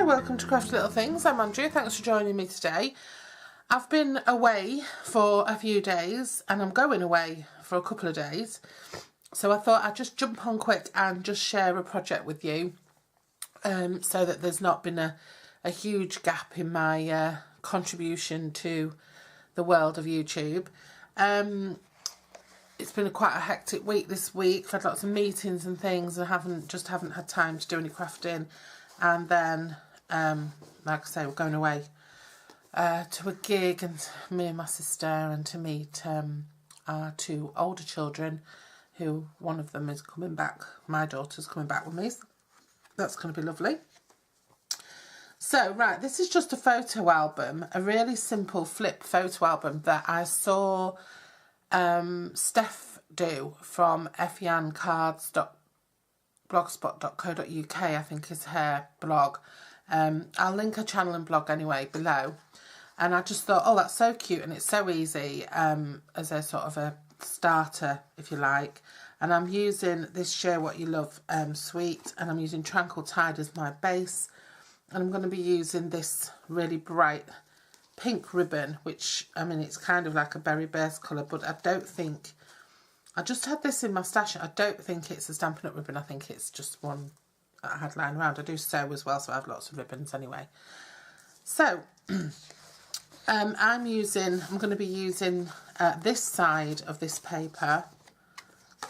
Hi, welcome to Crafty Little Things. I'm Andrea, thanks for joining me today. I've been away for a few days and I'm going away for a couple of days. So I thought I'd just jump on quick and just share a project with you so that there's not been a huge gap in my contribution to the world of YouTube. It's been quite a hectic week this week. I've had lots of meetings and things and haven't had time to do any crafting. And then, like I say, we're going away to a gig, and me and my sister, and to meet our two older children, who one of them is coming back. My daughter's coming back with me. So that's going to be lovely. So, right, this is just a photo album, a really simple flip photo album that I saw Steph do from fyancards.blogspot.co.uk, I think is her blog. I'll link her channel and blog anyway below. And I just thought, oh, that's so cute and it's so easy as a sort of a starter, if you like. And I'm using this Share What You Love suite, and I'm using Tranquil Tide as my base. And I'm going to be using this really bright pink ribbon, which, I mean, it's kind of like a berry burst colour, but I don't think, I just had this in my stash. I don't think it's a Stampin' Up ribbon. I think it's just one that I had lying around. I do sew as well, so I have lots of ribbons anyway. So, I'm going to be using this side of this paper,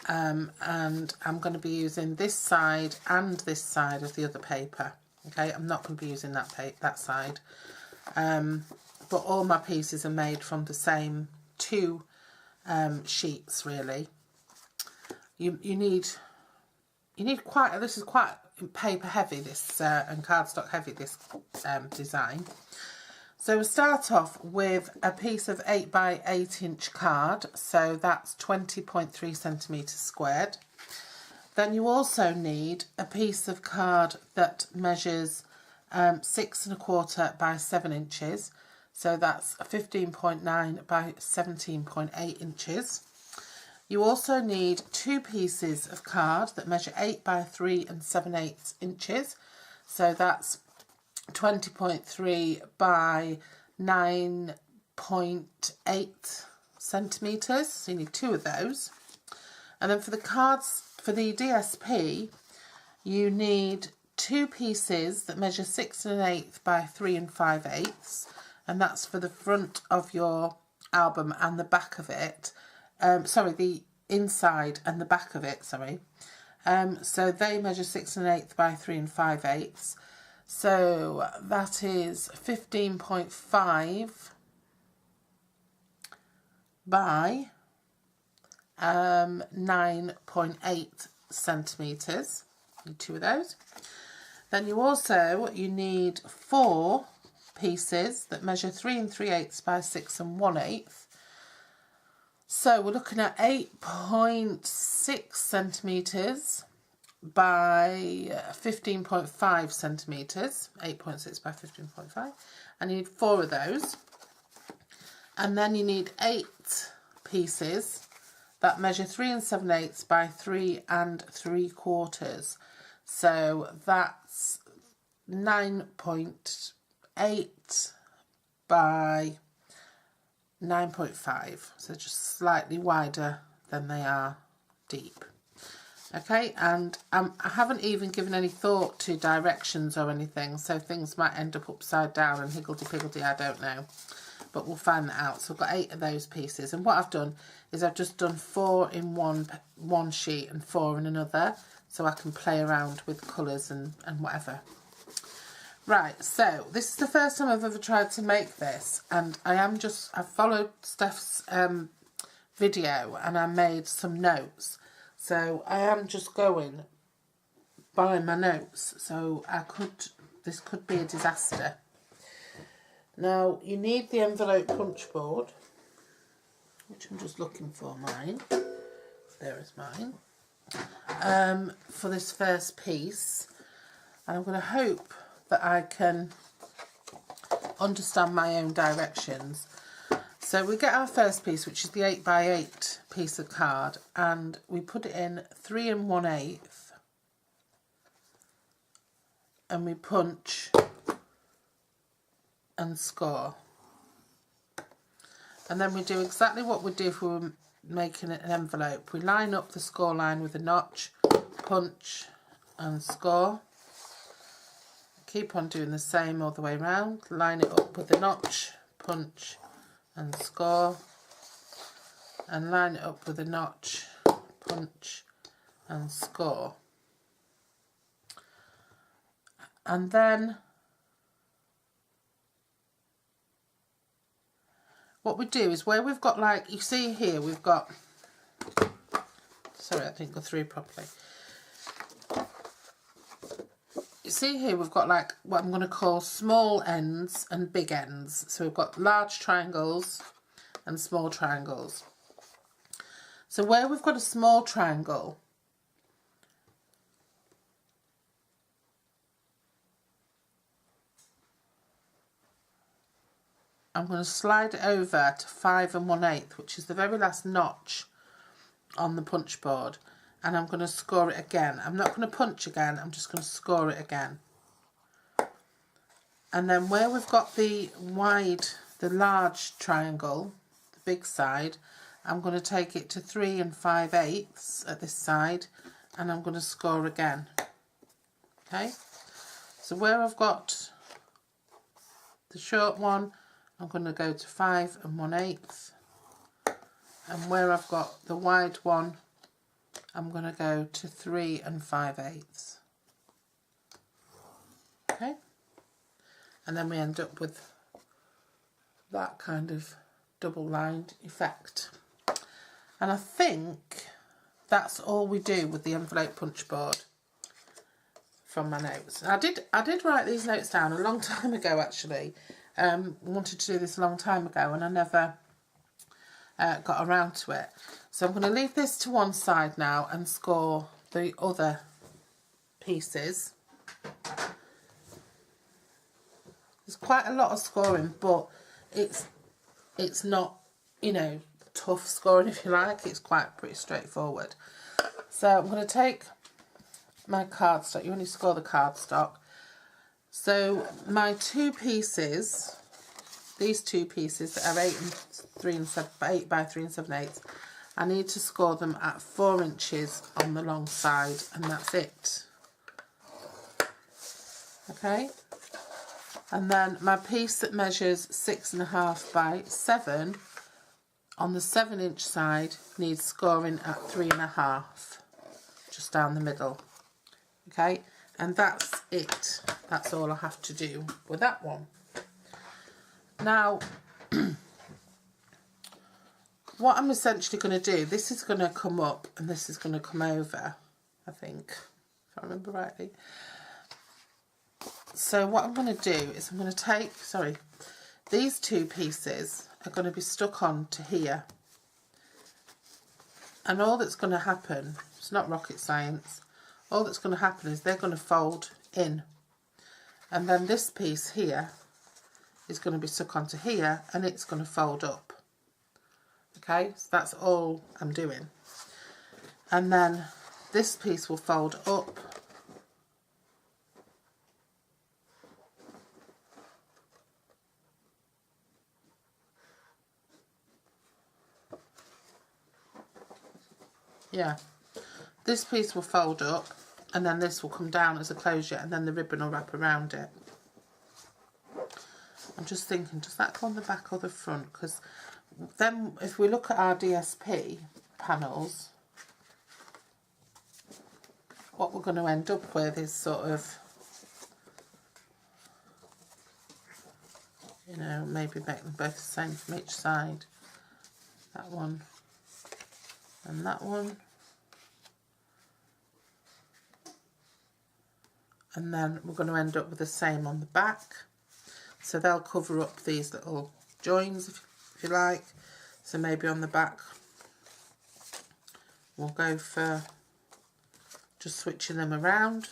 and I'm going to be using this side and this side of the other paper. Okay, I'm not going to be using that side, but all my pieces are made from the same two sheets. Really, you need quite. This is quite paper heavy. This and cardstock heavy. This design. So we'll start off with a piece of 8 by 8 inch card. So that's 20.3 centimeters squared. Then you also need a piece of card that measures 6 1/4 by 7 inches. So that's 15.9 by 17.8 inches. You also need 2 pieces of card that measure 8 by 3 7/8 inches. So that's 20.3 by 9.8 centimetres. So you need 2 of those. And then for the cards, for the DSP, you need 2 pieces that measure 6 1/8 by 3 5/8, and that's for the front of your album and the back of it. Sorry, the inside and the back of it, sorry. So they measure 6 1/8 by 3 5/8. So that is 15.5 by 9.8 centimetres. Need 2 of those. Then you need 4 pieces that measure 3 3/8 by 6 1/8. So we're looking at 8.6 centimetres by 15.5 centimetres. 8.6 by 15.5. I need 4 of those. And then you need 8 pieces that measure 3 7/8 by 3 3/4. So that's 9.8 by 9.5. So just slightly wider than they are deep. Okay, and I haven't even given any thought to directions or anything, so things might end up upside down and higgledy-piggledy, I don't know. But we'll find that out. So I've got 8 of those pieces, and what I've done is I've just done 4 in one sheet and 4 in another, so I can play around with colours and whatever. Right, so this is the first time I've ever tried to make this, and I've followed Steph's video and I made some notes. So I am just going by my notes, so this could be a disaster. Now, you need the envelope punch board, which I'm just looking for mine. There is mine. For this first piece. And I'm going to hope that I can understand my own directions. So we get our first piece, which is the 8 by 8 piece of card, and we put it in 3 1/8, and we punch and score. And then we do exactly what we do if we were making an envelope. We line up the score line with a notch, punch and score. Keep on doing the same all the way around. Line it up with a notch, punch and score. And line it up with a notch, punch and score. And then what we do is where we've got, like, you see here, we've got, sorry, I didn't go through properly. You see here, we've got like what I'm going to call small ends and big ends. So we've got large triangles and small triangles. So where we've got a small triangle, I'm going to slide it over to 5 1/8, which is the very last notch on the punch board, and I'm going to score it again. I'm not going to punch again, I'm just going to score it again. And then where we've got the large triangle, the big side, I'm going to take it to 3 5/8 at this side, and I'm going to score again. Okay, so where I've got the short one, I'm going to go to 5 1/8, and where I've got the wide one, I'm going to go to 3 5/8. Okay, and then we end up with that kind of double lined effect. And I think that's all we do with the envelope punch board from my notes. I did write these notes down a long time ago, actually. Wanted to do this a long time ago, and I never got around to it. So I'm going to leave this to one side now and score the other pieces. There's quite a lot of scoring, but it's not, you know, tough scoring, if you like. It's pretty straightforward. So I'm going to take my cardstock. You only score the cardstock. So my two pieces, these two pieces that are 8 by 3 7/8, I need to score them at 4 inches on the long side, and that's it. Okay, and then my piece that measures 6.5 by 7 on the 7-inch side needs scoring at 3.5, just down the middle. Okay, and that's it. That's all I have to do with that one. Now, what I'm essentially going to do, this is going to come up and this is going to come over, I think, if I remember rightly. So what I'm going to do is I'm going to take, these two pieces are going to be stuck on to here. And all that's going to happen, it's not rocket science, all that's going to happen is they're going to fold in. And then this piece here is going to be stuck onto here, and it's going to fold up. Okay, so that's all I'm doing. And then this piece will fold up. Yeah, this piece will fold up, and then this will come down as a closure, and then the ribbon will wrap around it. I'm just thinking, does that go on the back or the front? Because then if we look at our DSP panels, what we're going to end up with is sort of, you know, maybe make them both the same from each side. That one and that one. And then we're going to end up with the same on the back. So they'll cover up these little joins, if you like. So maybe on the back we'll go for just switching them around.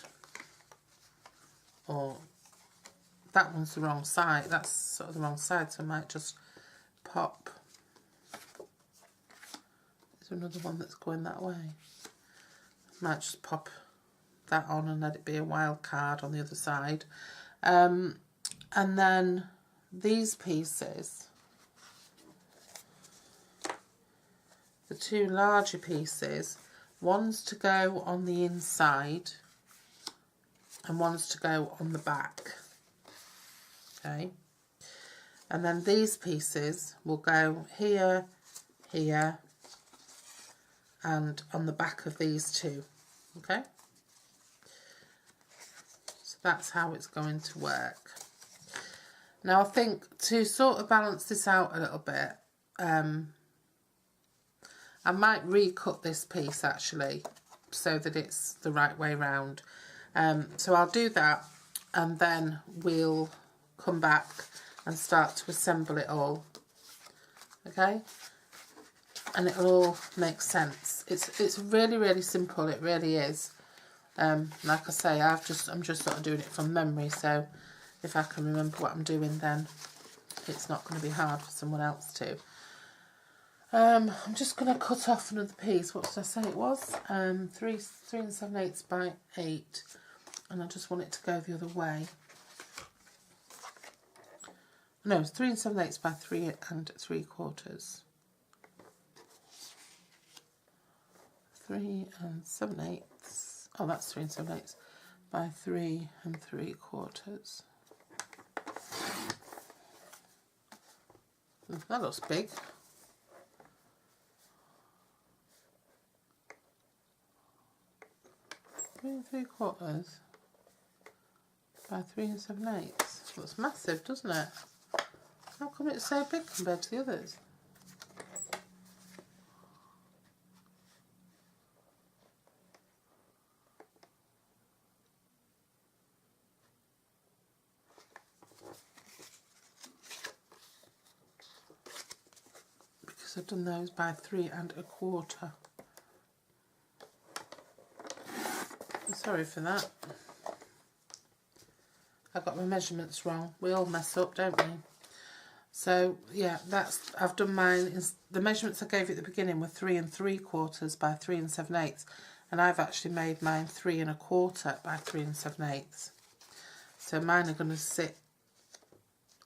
Or that one's the wrong side, that's sort of the wrong side, so I might just pop. There's another one that's going that way. I might just pop that on and let it be a wild card on the other side. And then these pieces, the two larger pieces, one's to go on the inside and one's to go on the back. Okay, and then these pieces will go here, here, and on the back of these two. Okay, so that's how it's going to work. Now I think to sort of balance this out a little bit, I might recut this piece actually so that it's the right way round. So I'll do that, and then we'll come back and start to assemble it all. Okay, and it'll all make sense. It's really, really simple. It really is. Like I say, I'm just sort of doing it from memory, so if I can remember what I'm doing, then it's not going to be hard for someone else to. I'm just going to cut off another piece. What did I say it was? 3 7/8 by 8, and I just want it to go the other way. No, it's 3 7/8 by 3 3/4. 3 7/8. Oh, that's 3 7/8 by 3 3/4. That looks big. 3 3/4 by 3 7/8. Looks massive, doesn't it? How come it's so big compared to the others? Because I've done those by 3 1/4. Sorry for that. I got my measurements wrong. We all mess up, don't we? So yeah, I've done mine. The measurements I gave you at the beginning were 3 3/4 by 3 7/8, and I've actually made mine 3 1/4 by 3 7/8. So mine are going to sit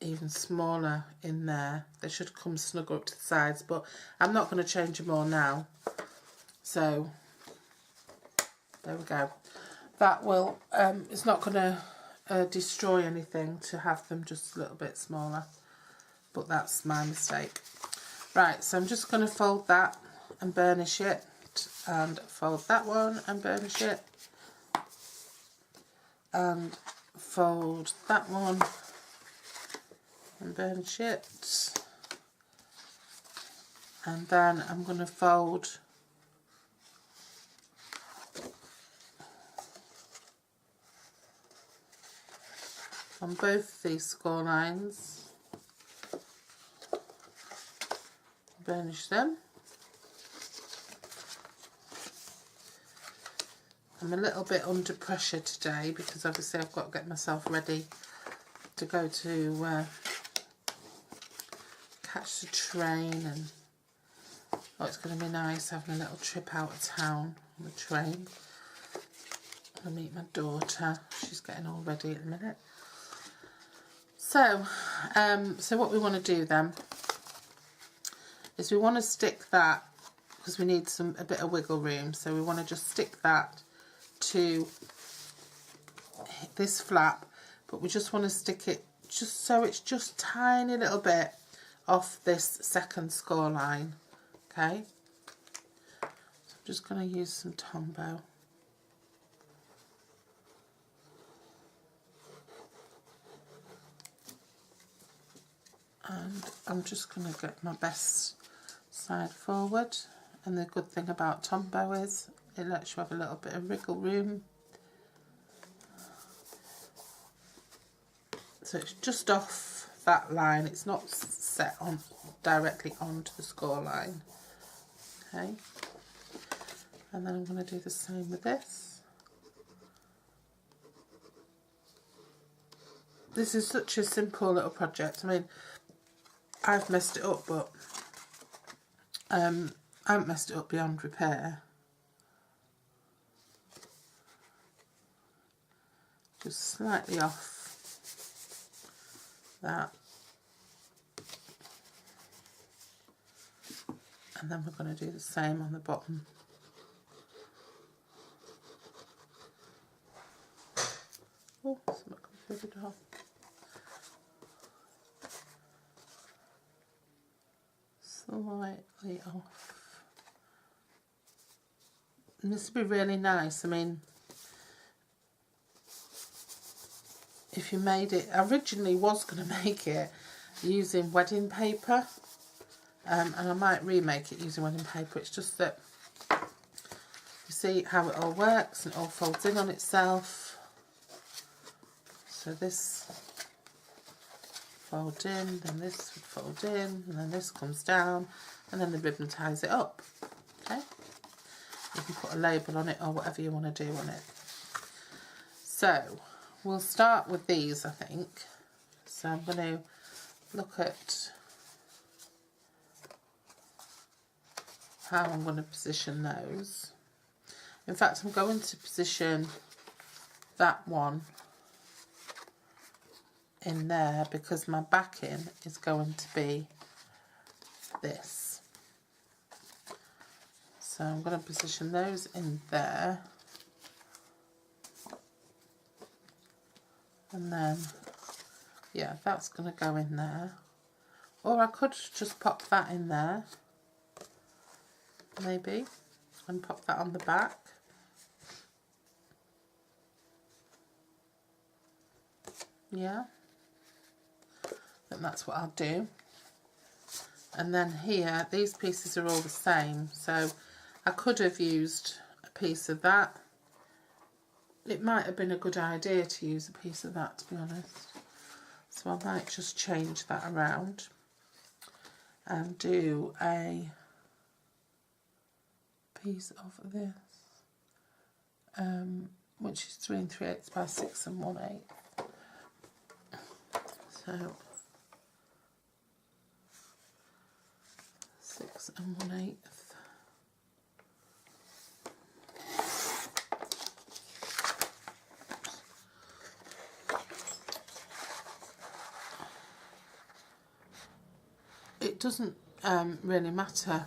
even smaller in there. They should come snugger up to the sides, but I'm not going to change them all now. So there we go. That will, it's not going to destroy anything to have them just a little bit smaller, but that's my mistake. Right, so I'm just going to fold that and burnish it, and fold that one and burnish it, and fold that one and burnish it, and then I'm going to fold on both these score lines, burnish them. I'm a little bit under pressure today because obviously I've got to get myself ready to go to catch the train, and oh, it's going to be nice having a little trip out of town on the train. I'm going to meet my daughter. She's getting all ready at the minute. So, so what we want to do then is we want to stick that, because we need a bit of wiggle room, so we want to just stick that to this flap, but we just want to stick it just so it's just tiny little bit off this second score line. Okay, so I'm just going to use some Tombow. And I'm just going to get my best side forward, and the good thing about Tombow is it lets you have a little bit of wriggle room. So it's just off that line, it's not set on directly onto the score line. Okay, and then I'm going to do the same with this. This is such a simple little project. I mean, I've messed it up, but I haven't messed it up beyond repair. Just slightly off that, And then we're going to do the same on the bottom. Oh, it's not going through the door. Slightly off. And this would be really nice. I mean, if you made it, I originally was going to make it using wedding paper, and I might remake it using wedding paper. It's just that you see how it all works and it all folds in on itself. So this folds in, then this would fold in, and then this comes down, and then the ribbon ties it up. Okay, you can put a label on it or whatever you want to do on it. So we'll start with these, I think. So I'm going to look at how I'm going to position those. In fact, I'm going to position that one in there because my backing is going to be this. So I'm going to position those in there. And then, yeah, that's going to go in there. Or I could just pop that in there, maybe, and pop that on the back. Yeah, I think that's what I'll do. And then here, these pieces are all the same, so I could have used a piece of that. It might have been a good idea to use a piece of that, to be honest. So I might just change that around and do a piece of this, which is 3 3/8 by 6 1/8. So 6 1/8. It doesn't really matter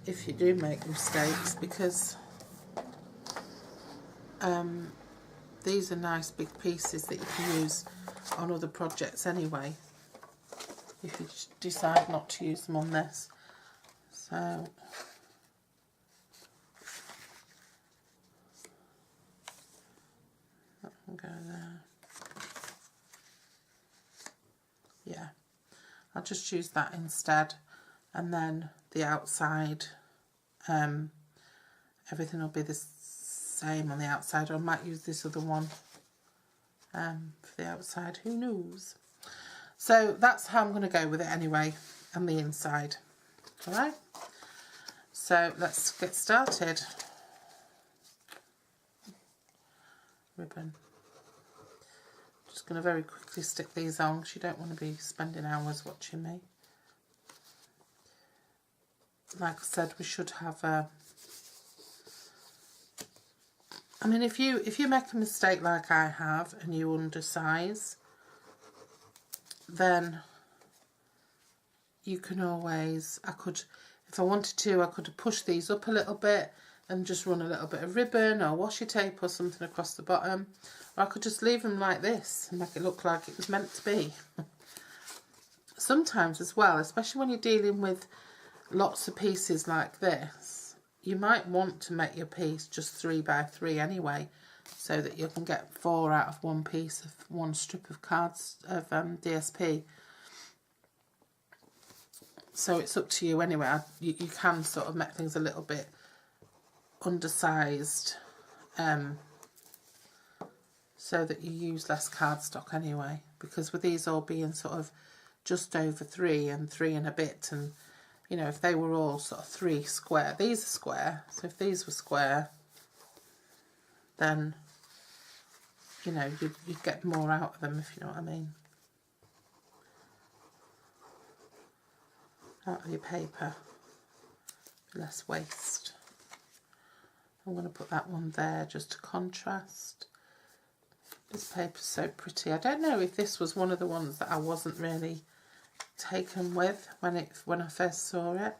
if you do make mistakes because these are nice big pieces that you can use on other projects anyway, if you decide not to use them on this. So that will go there. Yeah, I'll just use that instead, and then the outside, everything will be the same on the outside, or I might use this other one for the outside, who knows. So that's how I'm going to go with it anyway, and the inside. Alright, so let's get started. Ribbon. Just going to very quickly stick these on because you don't want to be spending hours watching me. Like I said, we should have a... I mean, if you make a mistake like I have and you undersize, then you can always, if I wanted to, I could have pushed these up a little bit and just run a little bit of ribbon or washi tape or something across the bottom. Or I could just leave them like this and make it look like it was meant to be. Sometimes as well, especially when you're dealing with lots of pieces like this, you might want to make your piece just 3 by 3 anyway, so that you can get 4 out of one piece of one strip of cards of DSP. So it's up to you anyway. You can sort of make things a little bit undersized, so that you use less cardstock anyway, because with these all being sort of just over 3 and 3 and a bit, and you know, if they were all sort of 3 square, these are square, so if these were square, then, you know, you'd get more out of them, if you know what I mean. Out of your paper, less waste. I'm going to put that one there just to contrast. This paper's so pretty. I don't know if this was one of the ones that I wasn't really taken with when I first saw it.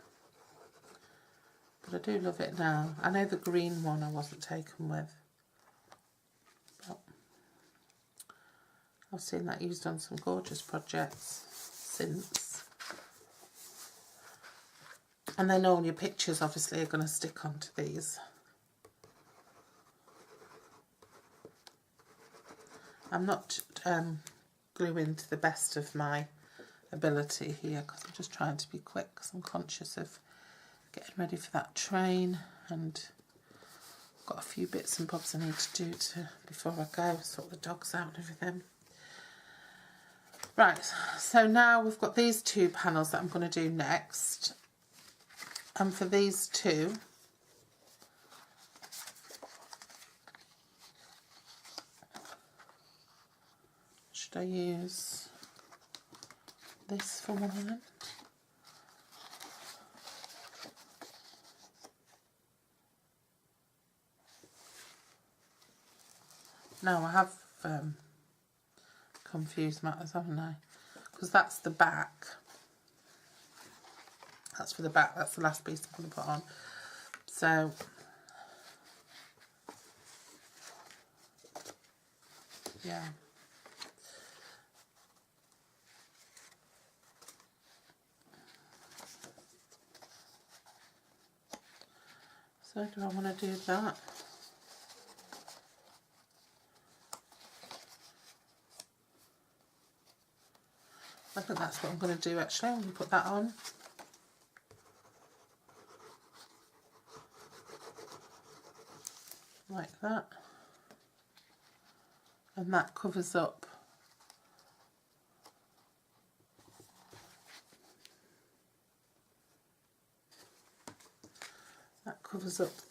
but I do love it now. I know the green one I wasn't taken with, but I've seen that used on some gorgeous projects since. And then all your pictures obviously are going to stick onto these. I'm not gluing to the best of my ability here because I'm just trying to be quick because I'm conscious of getting ready for that train, and got a few bits and bobs I need to do before I go, sort the dogs out and everything. Right, so now we've got these two panels that I'm going to do next, and for these two should I use this for one of them? No, I have confused matters, haven't I? Because that's the back. That's for the back. That's the last piece I'm going to put on. So yeah. So do I want to do that? I think that's what I'm going to do actually. I'm going to put that on. Like that. And that covers up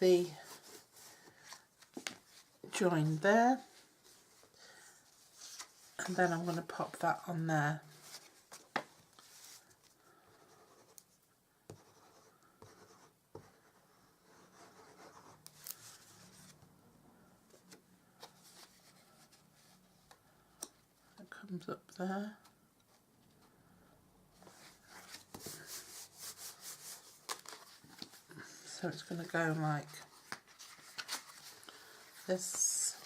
the join there. And then I'm going to pop that on there. Comes up there. So it's going to go like this.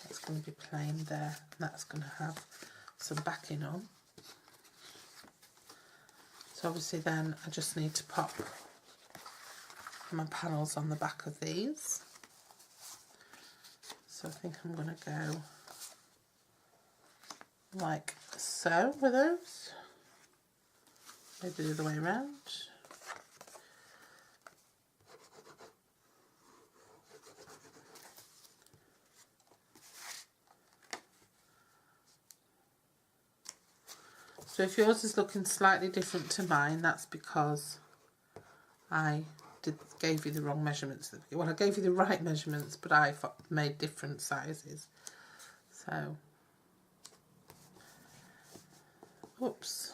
That's going to be plain there, and that's going to have some backing on. So obviously then I just need to pop my panels on the back of these. So I think I'm going to go like so with those. Maybe the other way around. So if yours is looking slightly different to mine, that's because I gave you the wrong measurements. Well, I gave you the right measurements, but I made different sizes. So, whoops.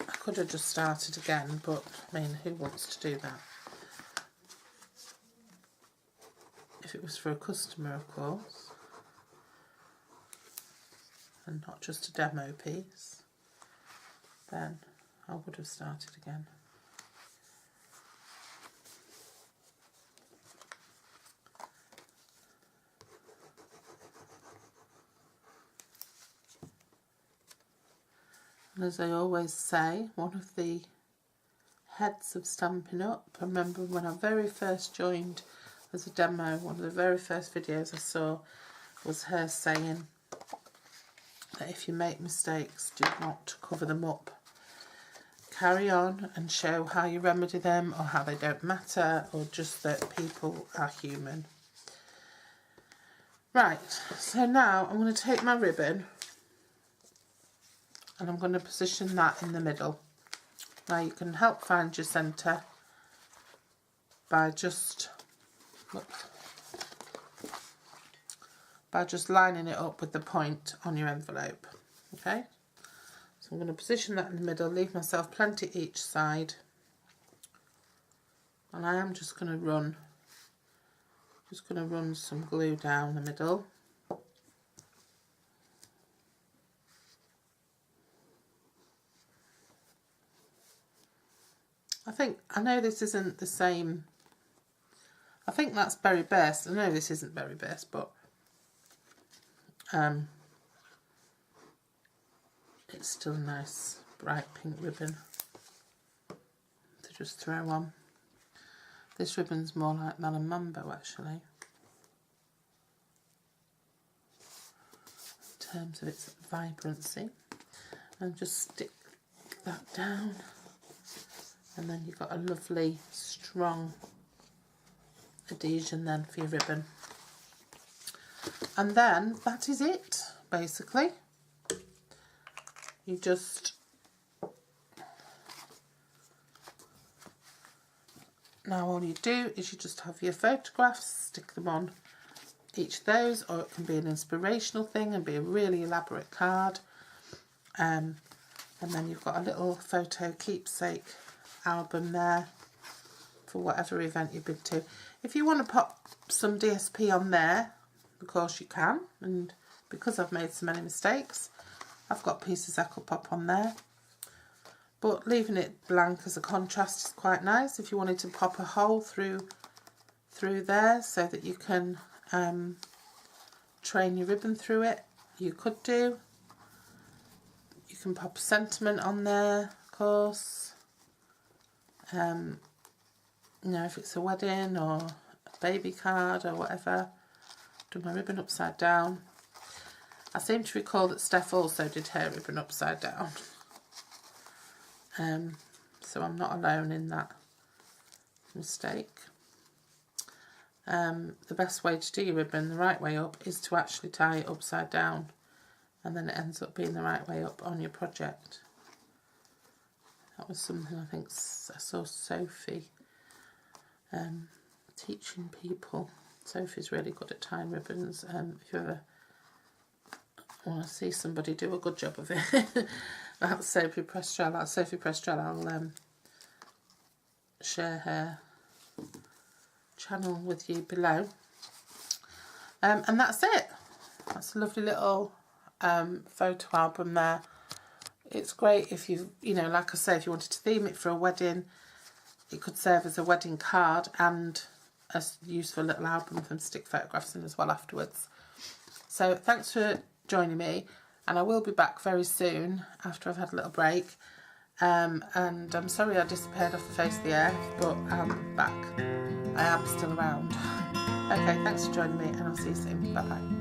I could have just started again, but I mean, who wants to do that? If it was for a customer, of course, and not just a demo piece, then I would have started again. And as I always say, one of the heads of Stampin' Up, I remember when I very first joined as a demo, one of the very first videos I saw was her saying that if you make mistakes, do not cover them up. Carry on and show how you remedy them, or how they don't matter, or just that people are human. Right, so now I'm going to take my ribbon and I'm going to position that in the middle. Now you can help find your centre by just lining it up with the point on your envelope. Okay, so I'm going to position that in the middle, leave myself plenty each side, and I am just going to run some glue down the middle. I know this isn't the same. I think that's Berry Burst. I know this isn't Berry Burst, but it's still a nice bright pink ribbon to just throw on. This ribbon's more like Melon Mambo actually, in terms of its vibrancy. And just stick that down, and then you've got a lovely strong adhesion then for your ribbon. And then that is it basically. You just now all you do is you just have your photographs, stick them on each of those, or it can be an inspirational thing and be a really elaborate card. And then you've got a little photo keepsake album there for whatever event you've been to. If you want to pop some DSP on there, of course you can, and because I've made so many mistakes, I've got pieces I could pop on there. But leaving it blank as a contrast is quite nice. If you wanted to pop a hole through there so that you can train your ribbon through it, you could do. You can pop a sentiment on there, of course. You know, if it's a wedding or a baby card or whatever. Do my ribbon upside down. I seem to recall that Steph also did her ribbon upside down. So I'm not alone in that mistake. The best way to do your ribbon the right way up is to actually tie it upside down, and then it ends up being the right way up on your project. That was something I think I saw Sophie teaching people. Sophie's really good at tying ribbons. If you ever want to see somebody do a good job of it, that's Sophie Prestrel. I'll share her channel with you below. And that's it. That's a lovely little photo album there. It's great if you know, like I say, if you wanted to theme it for a wedding, it could serve as a wedding card and a useful little album for them to stick photographs in as well afterwards. So thanks for joining me, and I will be back very soon after I've had a little break. And I'm sorry I disappeared off the face of the earth, but I'm back. I am still around. Okay, thanks for joining me, and I'll see you soon. Bye bye.